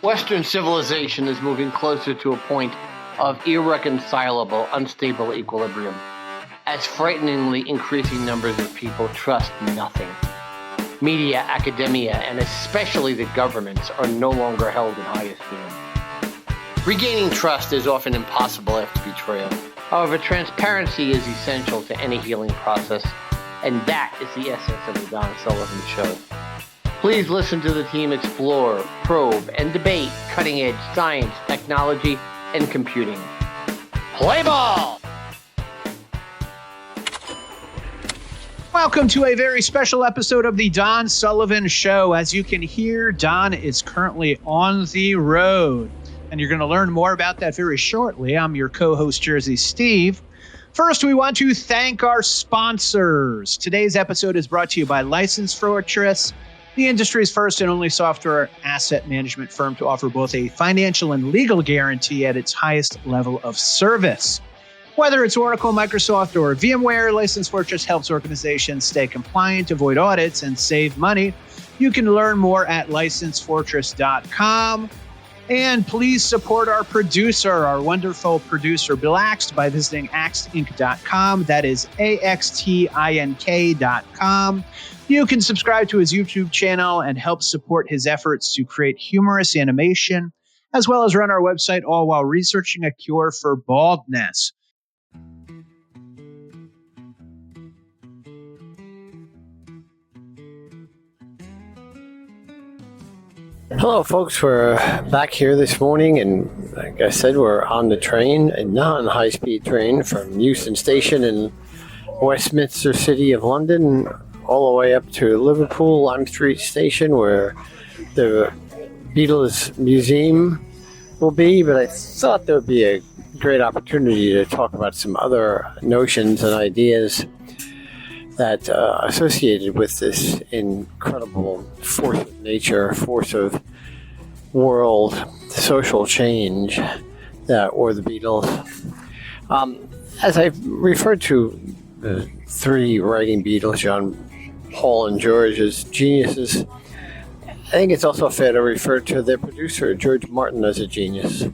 Western civilization is moving closer to a point of irreconcilable, unstable equilibrium, as frighteningly increasing numbers of people trust nothing. Media, academia, and especially the governments are no longer held in high esteem. Regaining trust is often impossible after betrayal. However, transparency is essential to any healing process, and that is the essence of the Don Sullivan Show. Please listen to the team explore, probe, and debate cutting-edge science, technology, and computing. Play ball! Welcome to a very special episode of the Don Sullivan Show. As you can hear, Don is currently on the road, and you're going to learn more about that very shortly. I'm your co-host, Jersey Steve. First, we want to thank our sponsors. Today's episode is brought to you by License Fortress, the industry's first and only software asset management firm to offer both a financial and legal guarantee at its highest level of service. Whether it's Oracle, Microsoft, or VMware, License Fortress helps organizations stay compliant, avoid audits, and save money. You can learn more at licensefortress.com. And please support our producer, our wonderful producer, Bill Axt, by visiting axtinc.com. That is AXTINK.com. You can subscribe to his YouTube channel and help support his efforts to create humorous animation, as well as run our website, all while researching a cure for baldness. Hello, folks. We're back here this morning, and like I said, we're on the train, a non-high-speed train from Euston Station in Westminster City of London, all the way up to Liverpool, Lime Street Station, where the Beatles Museum will be. But I thought there would be a great opportunity to talk about some other notions and ideas that associated with this incredible force of nature, force of world social change that were the Beatles. As I referred to the three writing Beatles, John, Paul, and George, as geniuses, I think it's also fair to refer to their producer, George Martin, as a genius.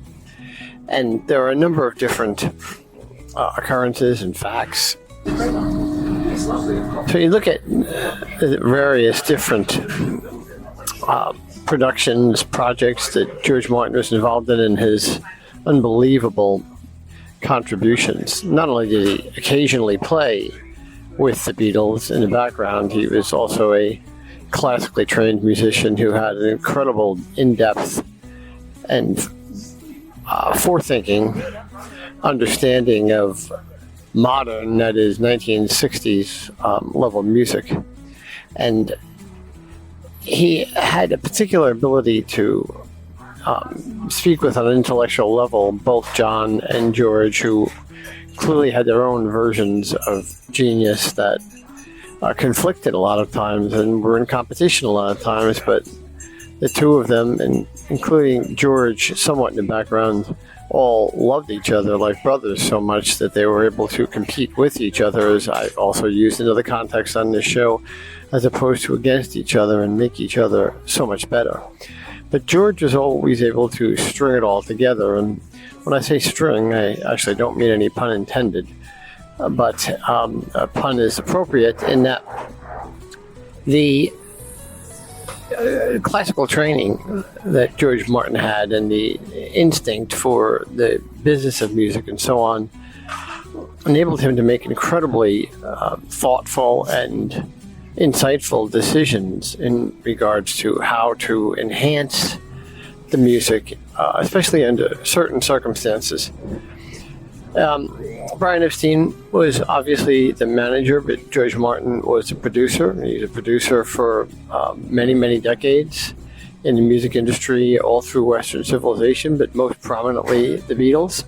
And there are a number of different occurrences and facts. So you look at various different productions, projects that George Martin was involved in, and his unbelievable contributions. Not only did he occasionally play with the Beatles in the background, he was also a classically trained musician who had an incredible in-depth and forethinking understanding of modern, that is 1960s level music. And he had a particular ability to speak with on an intellectual level, both John and George, who clearly had their own versions of genius that conflicted a lot of times and were in competition a lot of times, but the two of them, and including George somewhat in the background, all loved each other like brothers so much that they were able to compete with each other, as I also used in other contexts on this show, as opposed to against each other, and make each other so much better. But George was always able to string it all together, and when I say string, I actually don't mean any pun intended, but a pun is appropriate in that the classical training that George Martin had and the instinct for the business of music and so on enabled him to make incredibly thoughtful and insightful decisions in regards to how to enhance the music, especially under certain circumstances. Brian Epstein was obviously the manager, but George Martin was the producer. He's a producer for many, many decades in the music industry, all through Western civilization, but most prominently the Beatles.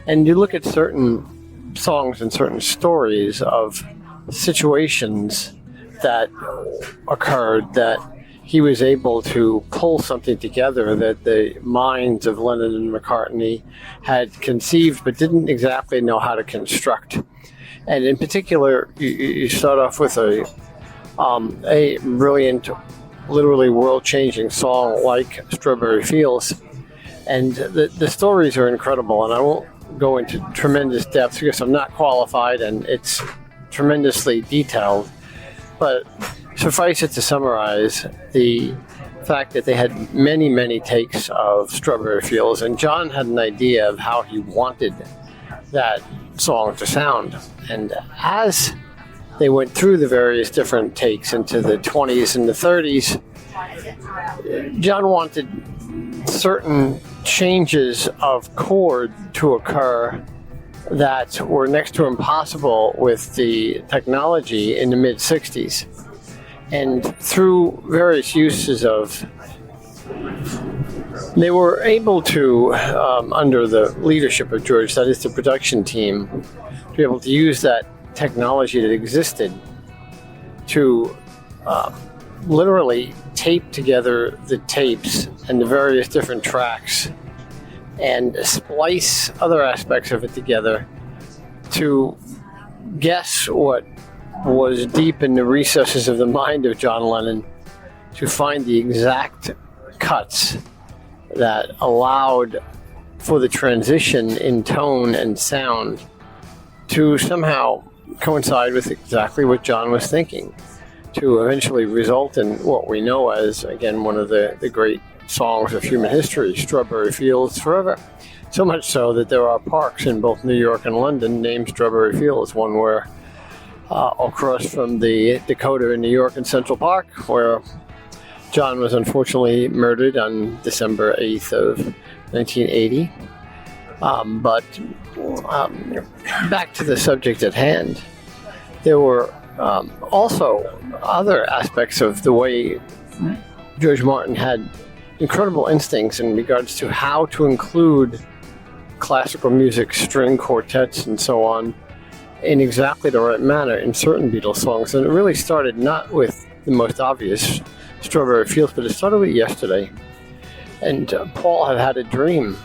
And you look at certain songs and certain stories of situations that occurred that he was able to pull something together that the minds of Lennon and McCartney had conceived but didn't exactly know how to construct. And in particular, you start off with a brilliant literally world-changing song like Strawberry Fields. And the stories are incredible, and I won't go into tremendous depth because I'm not qualified and it's tremendously detailed. But suffice it to summarize the fact that they had many, many takes of Strawberry Fields, and John had an idea of how he wanted that song to sound. And as they went through the various different takes into the 20s and the 30s, John wanted certain changes of chord to occur that were next to impossible with the technology in the mid-60s. And through various uses of, they were able to, under the leadership of George, that is the production team, to be able to use that technology that existed to literally tape together the tapes and the various different tracks and splice other aspects of it together to guess what was deep in the recesses of the mind of John Lennon, to find the exact cuts that allowed for the transition in tone and sound to somehow coincide with exactly what John was thinking, to eventually result in what we know as, again, one of the great songs of human history, Strawberry Fields Forever. So much so that there are parks in both New York and London named Strawberry Fields, one where across from the Dakota in New York in Central Park, where John was unfortunately murdered on December 8th of 1980. But back to the subject at hand, there were also other aspects of the way George Martin had incredible instincts in regards to how to include classical music, string quartets, and so on in exactly the right manner in certain Beatles songs. And it really started not with the most obvious, Strawberry Fields, but it started with Yesterday. And Paul had a dream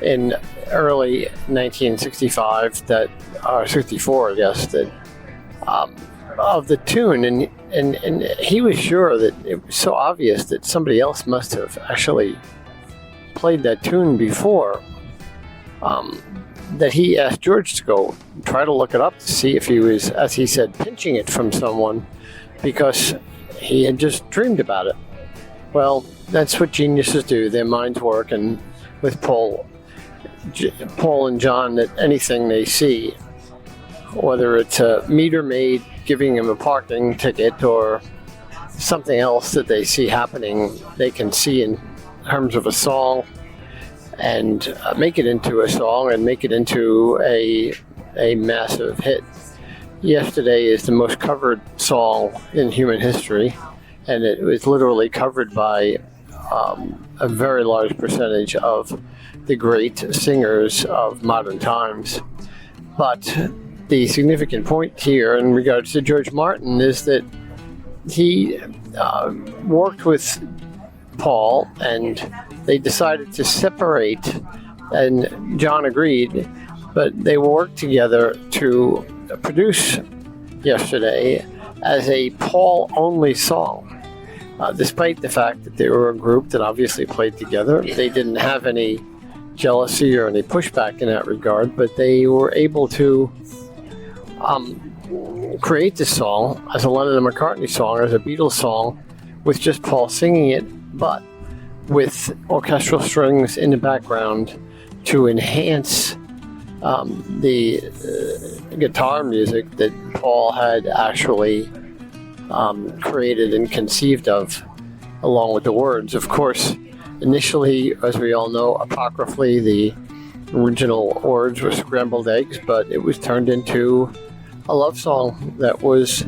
in early 1965 that, or 64, I guess, that of the tune, and he was sure that it was so obvious that somebody else must have actually played that tune before, that he asked George to go try to look it up to see if he was, as he said, pinching it from someone, because he had just dreamed about it. Well, that's what geniuses do. Their minds work, and with Paul and John, that anything they see, whether it's a meter maid giving him a parking ticket or something else that they see happening, they can see in terms of a song and make it into a song and make it into a massive hit. Yesterday is the most covered song in human history, and it was literally covered by a very large percentage of the great singers of modern times. But the significant point here in regards to George Martin is that he worked with Paul, and they decided to separate, and John agreed, but they worked together to produce Yesterday as a Paul-only song. Despite the fact that they were a group that obviously played together, they didn't have any jealousy or any pushback in that regard, but they were able to create this song as a Lennon and McCartney song, as a Beatles song, with just Paul singing it, but with orchestral strings in the background to enhance the guitar music that Paul had actually created and conceived of, along with the words. Of course, initially, as we all know, apocryphally, the original words were scrambled eggs, but it was turned into a love song that was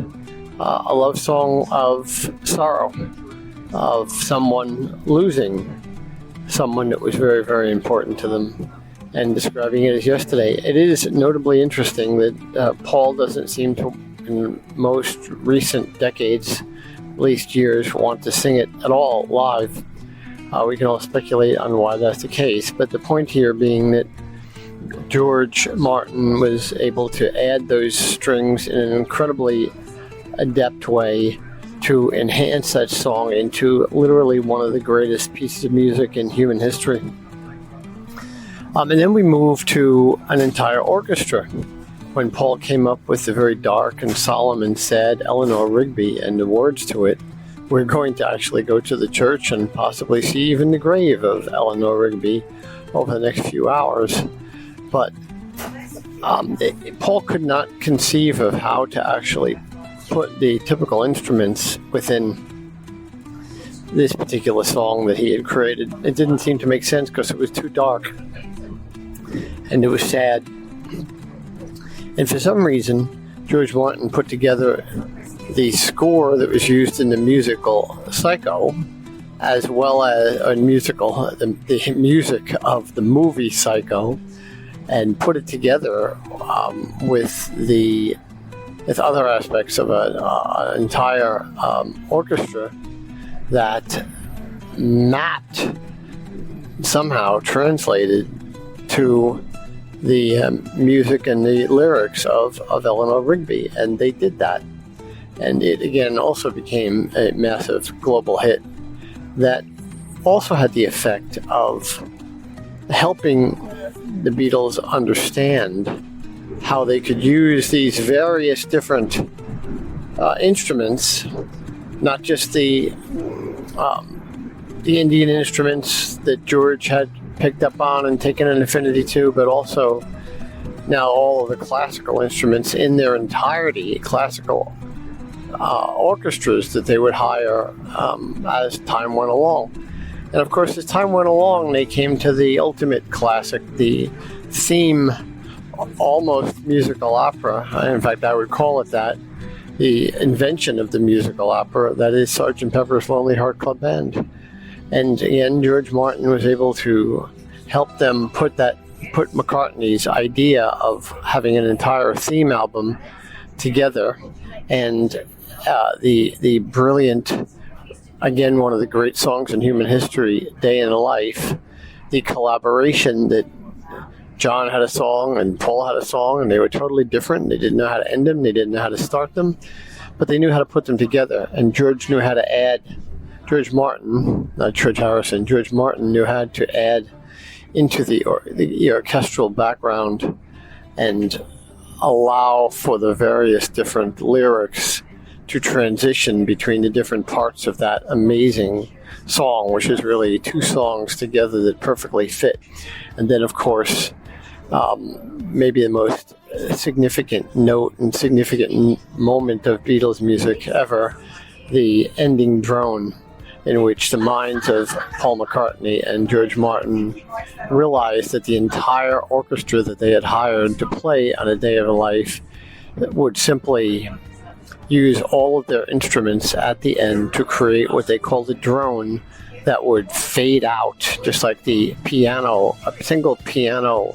a love song of sorrow, of someone losing someone that was very, very important to them, and describing it as yesterday. It is notably interesting that Paul doesn't seem to, in most recent decades, at least years, want to sing it at all live. We can all speculate on why that's the case, but the point here being that George Martin was able to add those strings in an incredibly adept way to enhance that song into literally one of the greatest pieces of music in human history. And then we moved to an entire orchestra when Paul came up with the very dark and solemn and sad Eleanor Rigby and the words to it. We're going to actually go to the church and possibly see even the grave of Eleanor Rigby over the next few hours. But Paul could not conceive of how to actually put the typical instruments within this particular song that he had created. It didn't seem to make sense because it was too dark and it was sad. And for some reason, George Martin put together the score that was used in the musical Psycho, as well as the music of the movie Psycho, and put it together with other aspects of an entire orchestra that mapped, somehow translated to the music and the lyrics of Eleanor Rigby, and they did that. And it again also became a massive global hit that also had the effect of helping the Beatles understand how they could use these various different instruments, not just the Indian instruments that George had picked up on and taken an affinity to, but also now all of the classical instruments in their entirety, classical orchestras that they would hire as time went along. And of course, as time went along, they came to the ultimate classic, the theme, almost musical opera. In fact, I would call it that, the invention of the musical opera, that is Sgt. Pepper's Lonely Heart Club Band. And again, George Martin was able to help them put McCartney's idea of having an entire theme album together, and the brilliant, again, one of the great songs in human history, Day in the Life, the collaboration that John had a song and Paul had a song, and they were totally different. They didn't know how to end them, they didn't know how to start them, but they knew how to put them together. And George knew how to add, George Martin knew how to add into the orchestral background and allow for the various different lyrics to transition between the different parts of that amazing song, which is really two songs together that perfectly fit. And then, of course, maybe the most significant note and significant moment of Beatles music ever, the ending drone, in which the minds of Paul McCartney and George Martin realized that the entire orchestra that they had hired to play on A Day of a Life would simply use all of their instruments at the end to create what they called a drone that would fade out, just like the piano, a single piano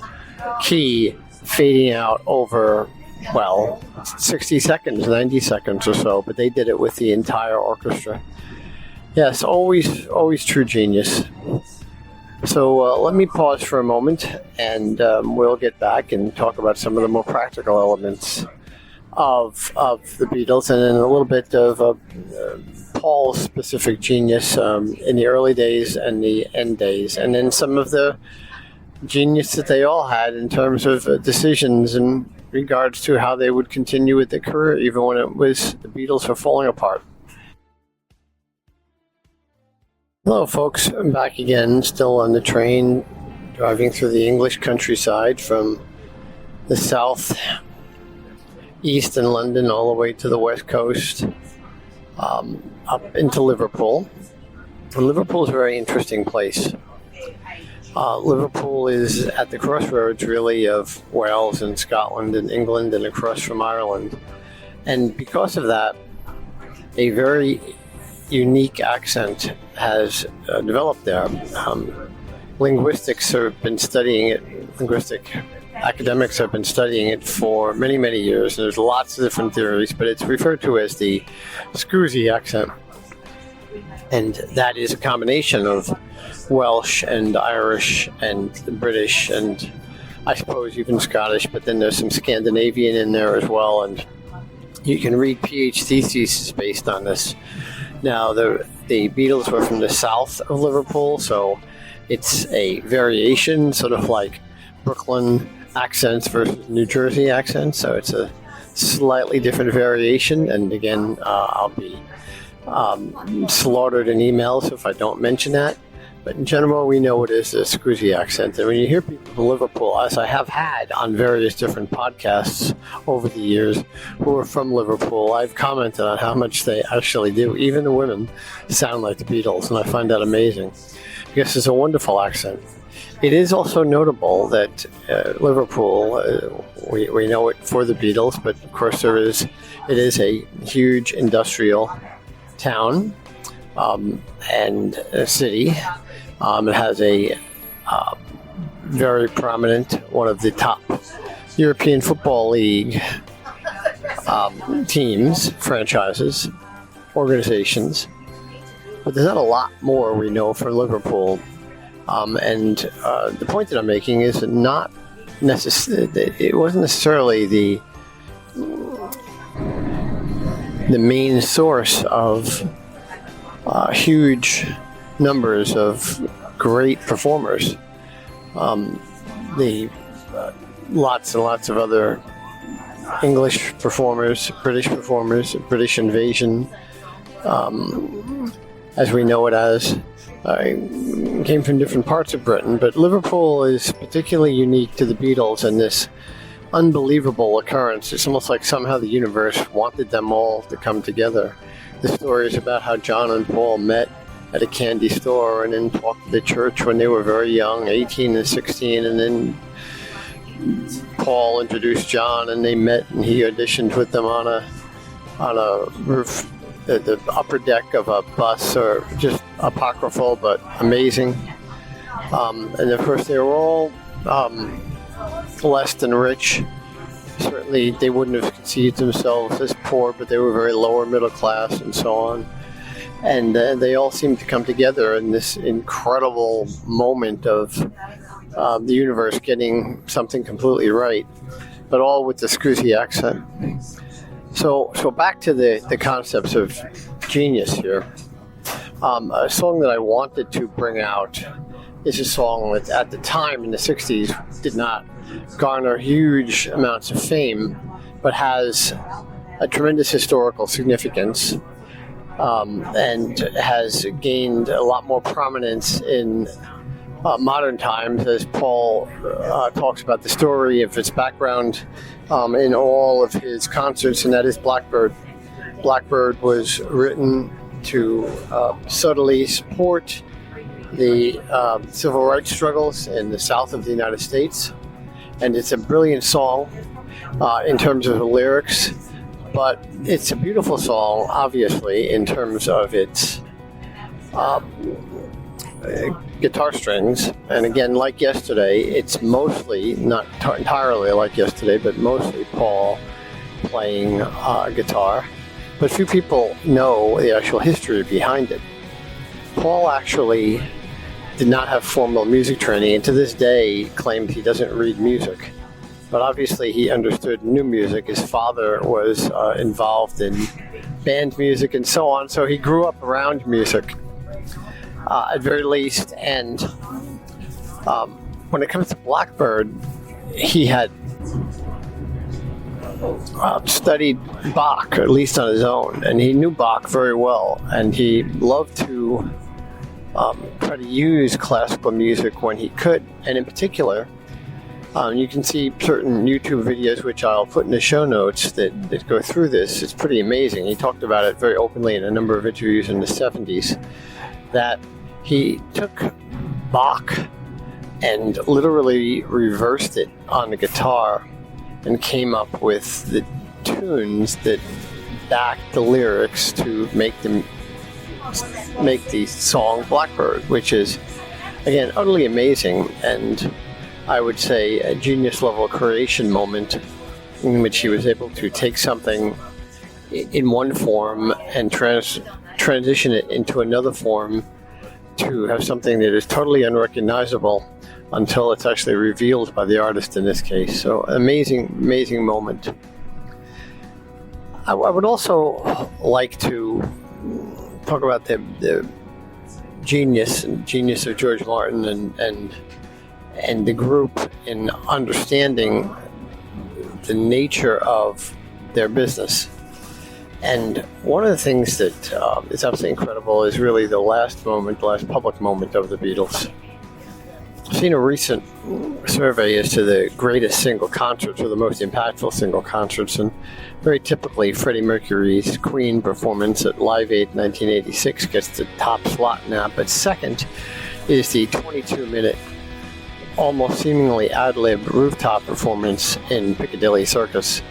key fading out over, 60 seconds, 90 seconds or so, but they did it with the entire orchestra. Yes, always true genius. So let me pause for a moment, and we'll get back and talk about some of the more practical elements of the Beatles, and then a little bit of Paul's specific genius in the early days and the end days, and then some of the genius that they all had in terms of decisions in regards to how they would continue with their career, even when it was the Beatles were falling apart. Hello, folks. I'm back again, still on the train, driving through the English countryside from the south east in London all the way to the west coast, up into Liverpool. And Liverpool is a very interesting place. Liverpool is at the crossroads, really, of Wales and Scotland and England and across from Ireland. And because of that, a very unique accent has developed there. Linguistics have been studying it. Linguistic academics have been studying it for many, many years. And there's lots of different theories, but it's referred to as the Scousy accent. And that is a combination of Welsh and Irish and British and I suppose even Scottish, but then there's some Scandinavian in there as well. And You can read PhD theses based on this. Now, the Beatles were from the south of Liverpool, so it's a variation, sort of like Brooklyn accents versus New Jersey accents. So it's a slightly different variation. And again, I'll be slaughtered in emails if I don't mention that. But in general, we know it is a Scroozy accent. And when you hear people from Liverpool, as I have had on various different podcasts over the years who are from Liverpool, I've commented on how much they actually do. Even the women sound like the Beatles, and I find that amazing because it's a wonderful accent. It is also notable that Liverpool, we know it for the Beatles, but of course it is a huge industrial town and a city. It has a very prominent, one of the top European Football League teams, franchises, organizations. But there's not a lot more we know for Liverpool. And the point that I'm making is not it wasn't necessarily the main source of huge numbers of great performers. Lots and lots of other English performers, British invasion, as we know it as, came from different parts of Britain. But Liverpool is particularly unique to the Beatles in this unbelievable occurrence. It's almost like somehow the universe wanted them all to come together. The story is about how John and Paul met at a candy store and then talked to the church when they were very young, 18 and 16, and then Paul introduced John and they met and he auditioned with them on a roof, the upper deck of a bus, or just apocryphal but amazing. And of course they were all blessed and rich. Certainly they wouldn't have conceived themselves as poor, but they were very lower middle class and so on. And they all seemed to come together in this incredible moment of the universe getting something completely right, but all with the Scroozy accent. So back to the concepts of genius here. A song that I wanted to bring out is a song that at the time in the 60s did not garner huge amounts of fame, but has a tremendous historical significance. And has gained a lot more prominence in modern times, as Paul talks about the story of its background in all of his concerts, and that is Blackbird. Blackbird was written to subtly support the civil rights struggles in the South of the United States, and it's a brilliant song in terms of the lyrics. But it's a beautiful song, obviously, in terms of its guitar strings. And again, like yesterday, it's mostly, not entirely like yesterday, but mostly Paul playing guitar. But few people know the actual history behind it. Paul actually did not have formal music training, and to this day claims he doesn't read music. But obviously he understood new music. His father was involved in band music and so on, so he grew up around music at very least. And when it comes to Blackbird, he had studied Bach, at least on his own, and he knew Bach very well, and he loved to try to use classical music when he could. And in particular, you can see certain YouTube videos, which I'll put in the show notes, that go through this. It's pretty amazing. He talked about it very openly in a number of interviews in the 70s, that he took Bach and literally reversed it on the guitar and came up with the tunes that backed the lyrics to make the song Blackbird, which is, again, utterly amazing, and I would say a genius level creation moment in which he was able to take something in one form and transition it into another form to have something that is totally unrecognizable until it's actually revealed by the artist in this case. So amazing moment. I would also like to talk about the genius of George Martin and the group in understanding the nature of their business. And one of the things that is absolutely incredible is really the last public moment of the Beatles. I've seen a recent survey as to the greatest single concerts or the most impactful single concerts, and very typically Freddie Mercury's Queen performance at Live Aid 1986 gets the top slot now, but second is the 22-minute, almost seemingly ad-lib rooftop performance in Piccadilly Circus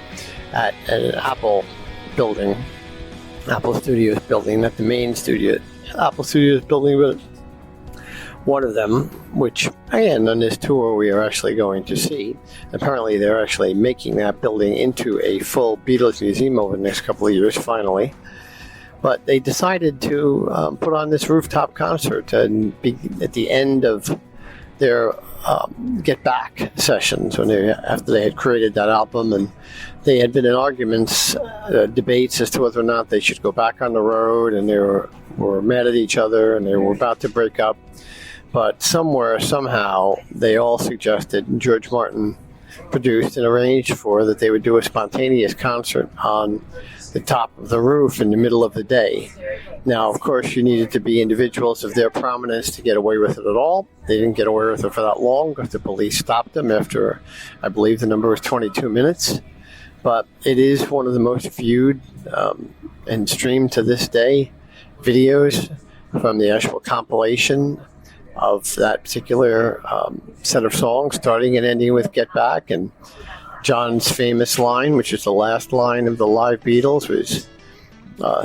at an Apple Studios building, not the main studio, Apple Studios building, but one of them, which, again, on this tour we are actually going to see. Apparently they're actually making that building into a full Beatles museum over the next couple of years, finally. But they decided to put on this rooftop concert and be at the end of their Get Back sessions after they had created that album, and they had been in arguments, debates as to whether or not they should go back on the road, and they were mad at each other, and they were about to break up. But somehow, they all suggested, and George Martin produced and arranged for, that they would do a spontaneous concert on the top of the roof in the middle of the day. Now, of course, you needed to be individuals of their prominence to get away with it at all. They didn't get away with it for that long because the police stopped them after, I believe the number was 22 minutes. But it is one of the most viewed and streamed to this day videos from the actual compilation of that particular set of songs, starting and ending with Get Back. And John's famous line, which is the last line of the live Beatles, was,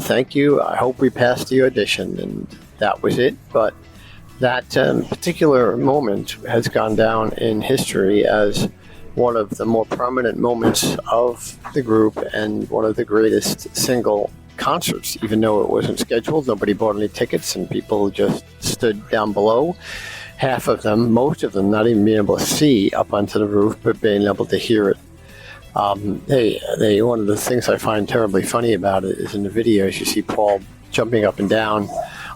"Thank you, I hope we passed the audition," and that was it. But that particular moment has gone down in history as one of the more prominent moments of the group and one of the greatest single concerts, even though it wasn't scheduled. Nobody bought any tickets, and people just stood down below. Half of them, most of them, not even being able to see up onto the roof, but being able to hear it. One of the things I find terribly funny about it is in the videos you see Paul jumping up and down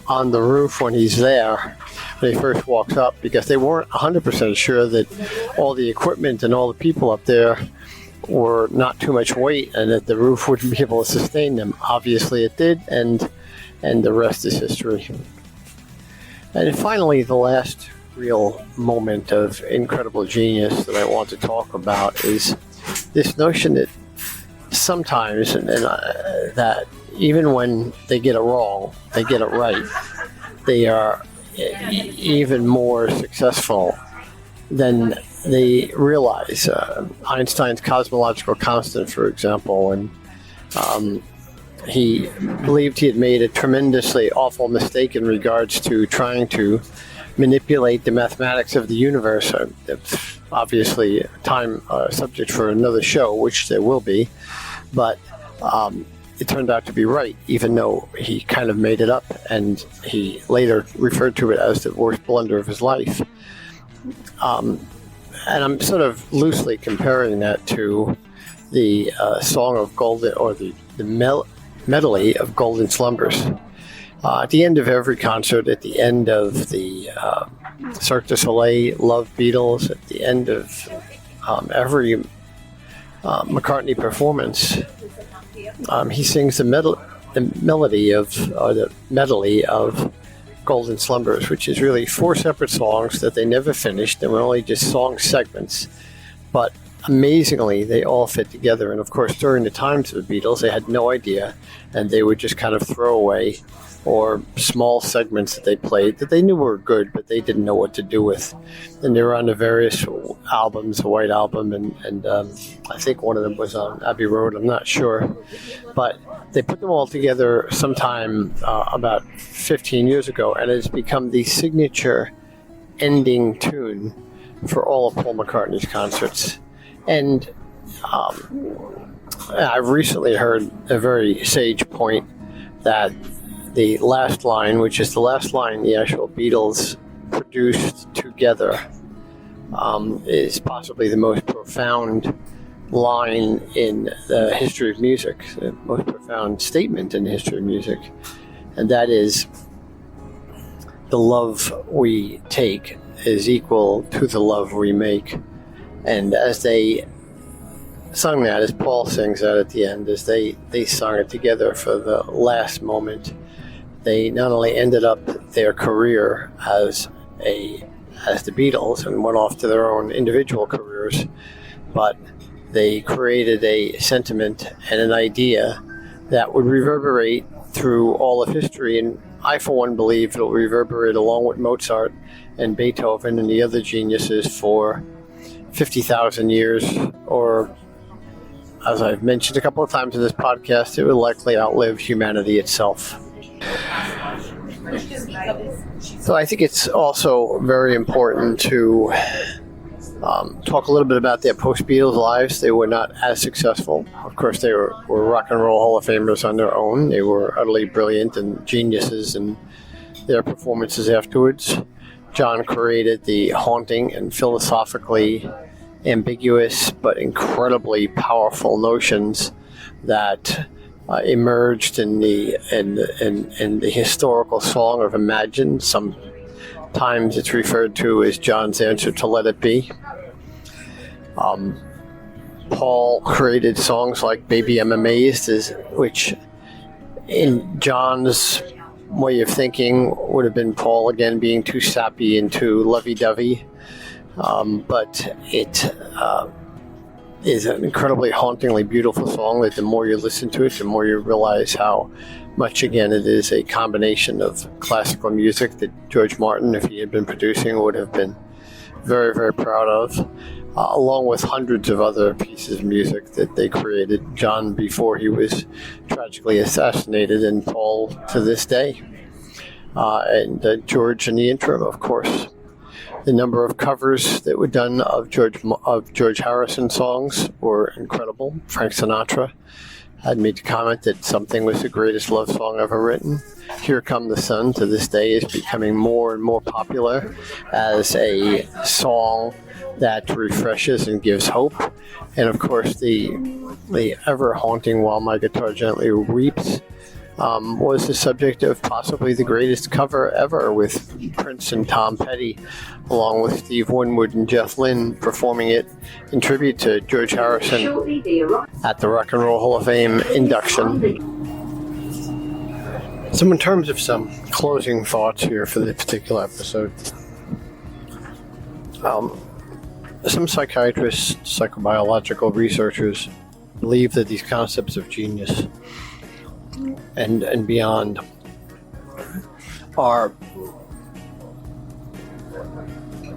on the roof when he's there, when he first walks up, because they weren't 100% sure that all the equipment and all the people up there were not too much weight and that the roof wouldn't be able to sustain them. Obviously it did, and the rest is history. And finally, the last real moment of incredible genius that I want to talk about is this notion that sometimes, that even when they get it wrong, they get it right. They are even more successful than they realize. Einstein's cosmological constant, for example, and he believed he had made a tremendously awful mistake in regards to trying to manipulate the mathematics of the universe. Obviously, time subject for another show, which there will be, but it turned out to be right, even though he kind of made it up, and he later referred to it as the worst blunder of his life. And I'm sort of loosely comparing that to the Song of Golden, or the medley of Golden Slumbers. At the end of every concert, at the end of the Cirque du Soleil Love Beatles, at the end of every McCartney performance, he sings the medley of Golden Slumbers, which is really 4 separate songs that they never finished. They were only just song segments, but amazingly, they all fit together. And of course, during the times of the Beatles, they had no idea, and they would just kind of throw away or small segments that they played that they knew were good, but they didn't know what to do with. And they were on the various albums, the White Album, and I think one of them was on Abbey Road, I'm not sure. But they put them all together sometime about 15 years ago, and it's become the signature ending tune for all of Paul McCartney's concerts. And I've recently heard a very sage point that the last line, which is the last line the actual Beatles produced together, is possibly the most profound line in the history of music, the most profound statement in the history of music, and that is the love we take is equal to the love we make. And as they sung that, as Paul sings that at the end, as they sung it together for the last moment, they not only ended up their career as the Beatles and went off to their own individual careers, but they created a sentiment and an idea that would reverberate through all of history. And I, for one, believe it'll reverberate along with Mozart and Beethoven and the other geniuses for 50,000 years, or, as I've mentioned a couple of times in this podcast, it will likely outlive humanity itself. So I think it's also very important to talk a little bit about their post-Beatles lives. They were not as successful. Of course, they were rock and roll Hall of Famers on their own. They were utterly brilliant and geniuses in their performances afterwards. John created the haunting and philosophically ambiguous but incredibly powerful notions that emerged in the historical song of Imagine. Sometimes it's referred to as John's answer to Let It Be. Paul created songs like Baby I'm Amazed, which in John's way of thinking would have been Paul again being too sappy and too lovey-dovey. But it is an incredibly hauntingly beautiful song that the more you listen to it, the more you realize how much, again, it is a combination of classical music that George Martin, if he had been producing, would have been very, very proud of, along with hundreds of other pieces of music that they created. John before he was tragically assassinated, and Paul to this day, and George in the interim, of course. The number of covers that were done of George Harrison songs were incredible. Frank Sinatra had made the comment that something was the greatest love song ever written. Here Come the Sun to this day is becoming more and more popular as a song that refreshes and gives hope. And of course, the ever haunting While My Guitar Gently Weeps was the subject of possibly the greatest cover ever, with Prince and Tom Petty, along with Steve Winwood and Jeff Lynne, performing it in tribute to George Harrison at the Rock and Roll Hall of Fame induction. So in terms of some closing thoughts here for this particular episode, some psychiatrists, psychobiological researchers believe that these concepts of genius and beyond are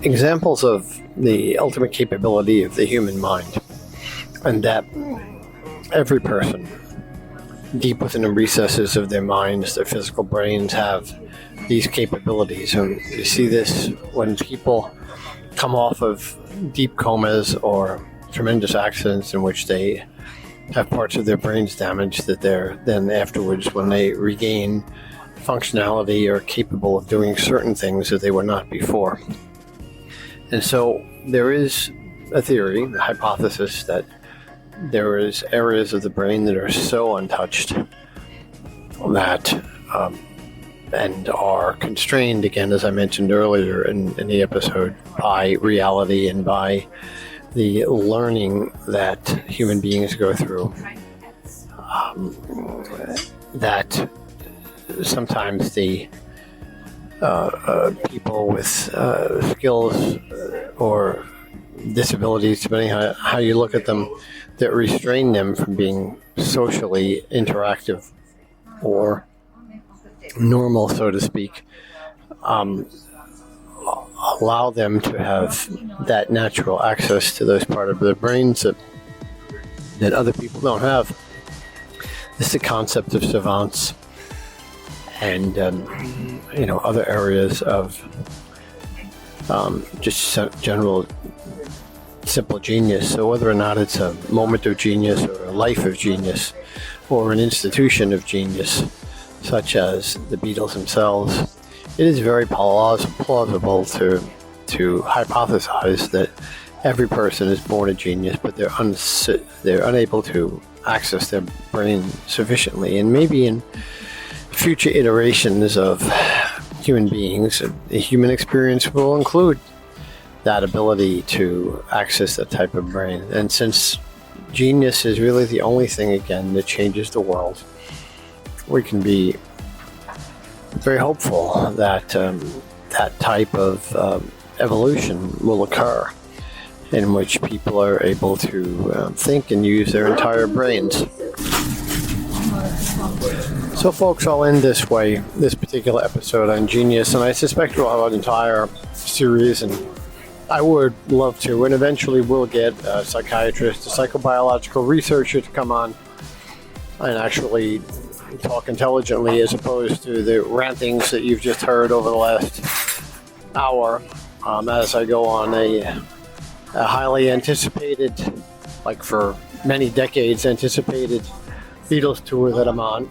examples of the ultimate capability of the human mind, and that every person, deep within the recesses of their minds, their physical brains, have these capabilities. And you see this when people come off of deep comas or tremendous accidents in which they have parts of their brains damaged, that they're then afterwards, when they regain functionality, are capable of doing certain things that they were not before. And so there is a theory, a hypothesis, that there is areas of the brain that are so untouched that and are constrained, again, as I mentioned earlier in the episode, by reality and by the learning that human beings go through, that sometimes the people with skills or disabilities, depending on how you look at them, that restrain them from being socially interactive or normal, so to speak, allow them to have that natural access to those parts of their brains that other people don't have. This is the concept of savants and other areas of just general simple genius. So whether or not it's a moment of genius or a life of genius or an institution of genius, such as the Beatles themselves, it is very plausible to hypothesize that every person is born a genius, but they're unable to access their brain sufficiently. And maybe in future iterations of human beings, the human experience will include that ability to access that type of brain. And since genius is really the only thing, again, that changes the world, we can be very hopeful that that type of evolution will occur, in which people are able to think and use their entire brains. So folks, I'll end this way, this particular episode on genius, and I suspect we'll have an entire series, and I would love to, and eventually we'll get a psychiatrist, a psychobiological researcher to come on and actually talk intelligently, as opposed to the rantings that you've just heard over the last hour, as I go on a highly anticipated, like for many decades anticipated, Beatles tour that I'm on.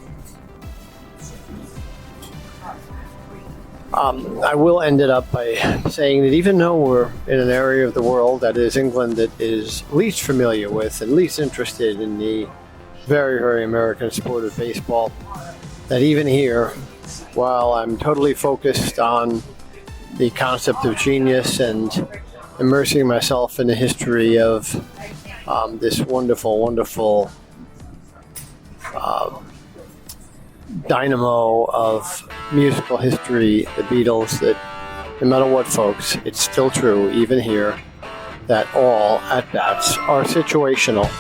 I will end it up by saying that even though we're in an area of the world, that is England, that is least familiar with and least interested in the very, very American sport of baseball, that even here, while I'm totally focused on the concept of genius and immersing myself in the history of this wonderful, wonderful dynamo of musical history, the Beatles, that no matter what, folks, it's still true, even here, that all at-bats are situational.